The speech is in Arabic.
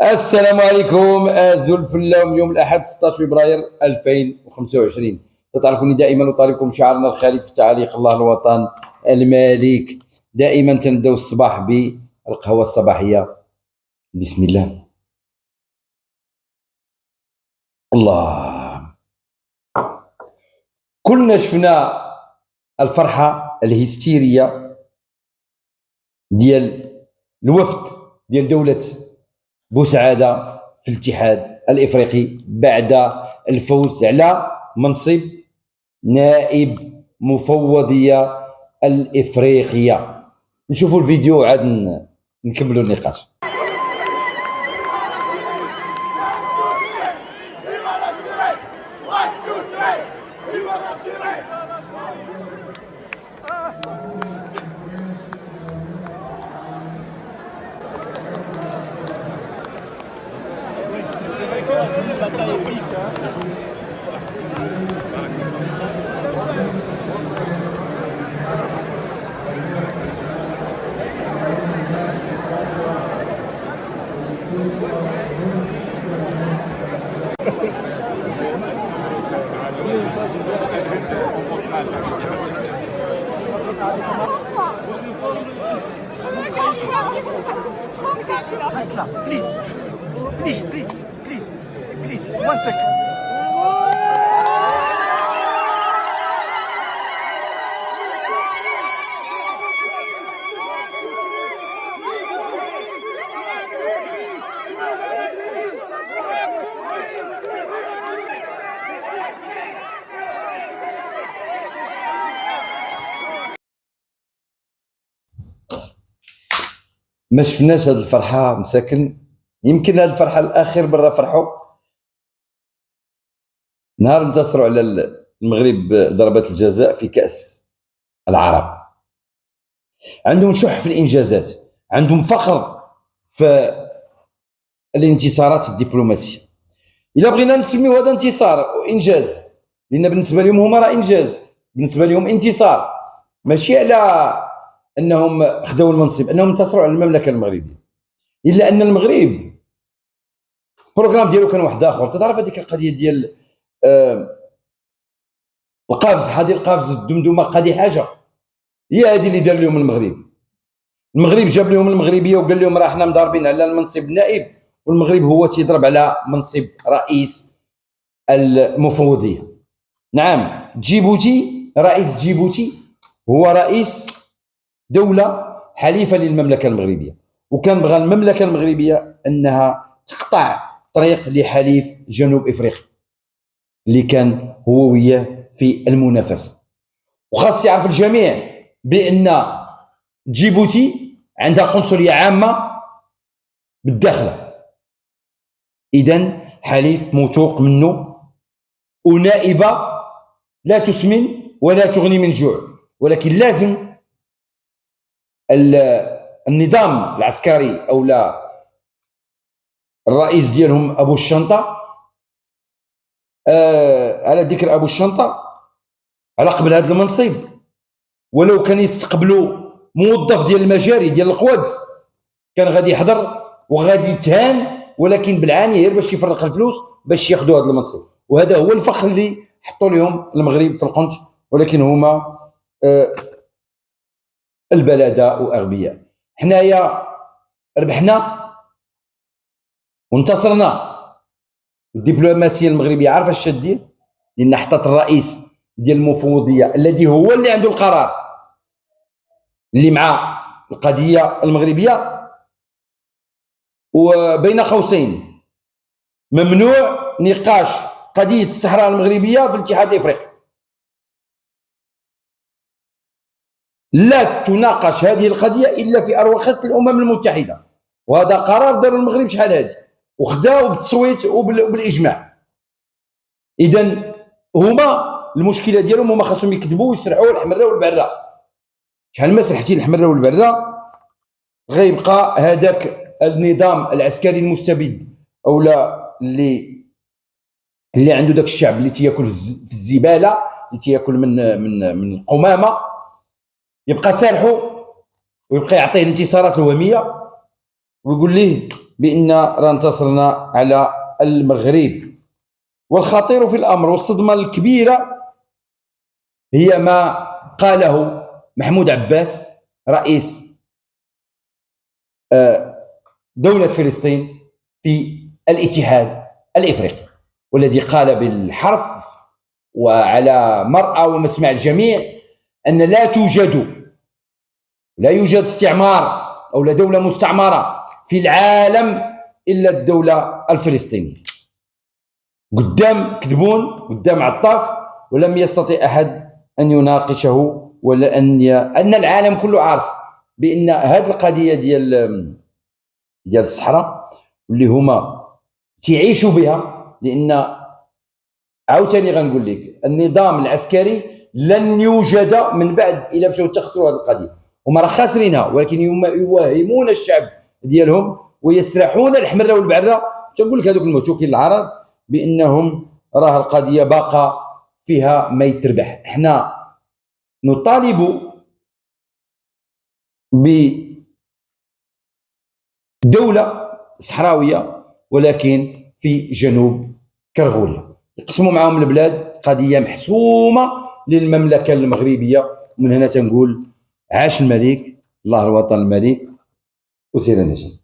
السلام عليكم زلف اليوم يوم الأحد 16 فبراير 2025. تعرفوني دائما أطالبكم شعارنا الخالد في التعليق: الله الوطن الملك. دائما تنبداو الصباح بالقهوة الصباحية. بسم الله. الله، كلنا شفنا الفرحة الهستيرية ديال الوفد ديال دولة بوسعادة في الاتحاد الافريقي بعد الفوز على منصب نائب مفوضيه الافريقيه. نشوفوا الفيديو عاد نكملوا النقاش. Please, 1 second. ما شفناش هاد الفرحه مساكن. يمكن هاد الفرحه الاخر مره فرحوا نهار انتصروا على المغرب ضربات الجزاء في كاس العرب. عندهم شح في الانجازات، عندهم فقر في الانتصارات الدبلوماسيه. الا بغينا نسميو هذا انتصار وانجاز، لان بالنسبه لهم هما راه انجاز، بالنسبه لهم انتصار، ماشي على انهم خداو المنصب، انهم انتصروا على المملكه المغربيه. الا ان المغرب البروغرام ديالو كان واحد اخر. تعرف هذيك القضيه ديال القفز، هذه القفز الدمدمه قضيه حاجه، هي هذه اللي دار لهم المغرب جاب لهم المغربيه وقال لهم راه حنا مضاربين على المنصب النائب، والمغرب هو تيضرب على منصب رئيس المفوضيه. نعم، جيبوتي، رئيس جيبوتي هو رئيس دوله حليفه للمملكه المغربيه، وكان بغى المملكه المغربيه انها تقطع طريق لحليف جنوب افريقيا اللي كان هو وياه في المنافسه. وخاص يعرف الجميع بان جيبوتي عندها قنصليه عامه بالداخله، اذا حليف موثوق منه، ونائبه لا تسمن ولا تغني من جوع. ولكن لازم النظام العسكري او لا الرئيس ديالهم ابو الشنطه، على ذكر ابو الشنطه، على قبل هذا المنصب ولو كان يستقبلوا موظف ديال المجاري ديال القوادس كان غادي يحضر وغادي يتهان، ولكن بالعانيه غير باش يفرق الفلوس باش ياخذوا هذا المنصب. وهذا هو الفخر اللي حطوا لهم المغرب في القنت، ولكن هما البلداء واغبياء. حنايا ربحنا وانتصرنا. الدبلوماسيه المغربيه عارفه اش دير، لان حطت الرئيس ديال المفوضيه الذي هو اللي عنده القرار اللي مع القضيه المغربيه، وبين قوسين ممنوع نقاش قضيه الصحراء المغربيه في الاتحاد الافريقي. لا تناقش هذه القضيه الا في اروقه الامم المتحده، وهذا قرار دار المغرب شحال هذه وخداو بالتصويت وبالاجماع. اذا هما المشكله ديالهم هما خاصهم يكذبوا ويسرحوا الحمراء والبره. شحال ما سرحتي الحمراء والبره غيبقى هذاك النظام العسكري المستبد او لا اللي عنده داك الشعب اللي تياكل في الزباله، اللي تياكل من القمامه، يبقى سارحو ويبقى يعطيه الانتصارات الوهميه ويقول ليه بأن راه انتصرنا على المغرب. والخطير في الأمر والصدمة الكبيرة هي ما قاله محمود عباس رئيس دولة فلسطين في الاتحاد الإفريقي، والذي قال بالحرف وعلى مرأى ومسمع الجميع أن لا يوجد استعمار أو لا دولة مستعمرة في العالم إلا الدولة الفلسطينية. قدام كذبون، قدام عطاف، ولم يستطع أحد أن يناقشه، ولا أن العالم كله عارف بأن هذه القضية ديال الصحراء اللي هما تعيشوا بها، لأن عاوتاني غنقول لك النظام العسكري لن يوجد من بعد إلا مشاو تخسروا هذه القضية. هما راه خاسرينها، ولكن يوهمون الشعب ديالهم ويسرحون الحمره والبعره. تنقول لك هذوك المتوكلين العرب بانهم راه القضيه باقه فيها ما يتربح. احنا نطالب بدوله صحراويه ولكن في جنوب كرغوليا، يقسموا معهم البلاد. قضيه محسومه للمملكه المغربيه. ومن هنا تنقول عاش الملك، الله الوطن الملك، وسير النجم.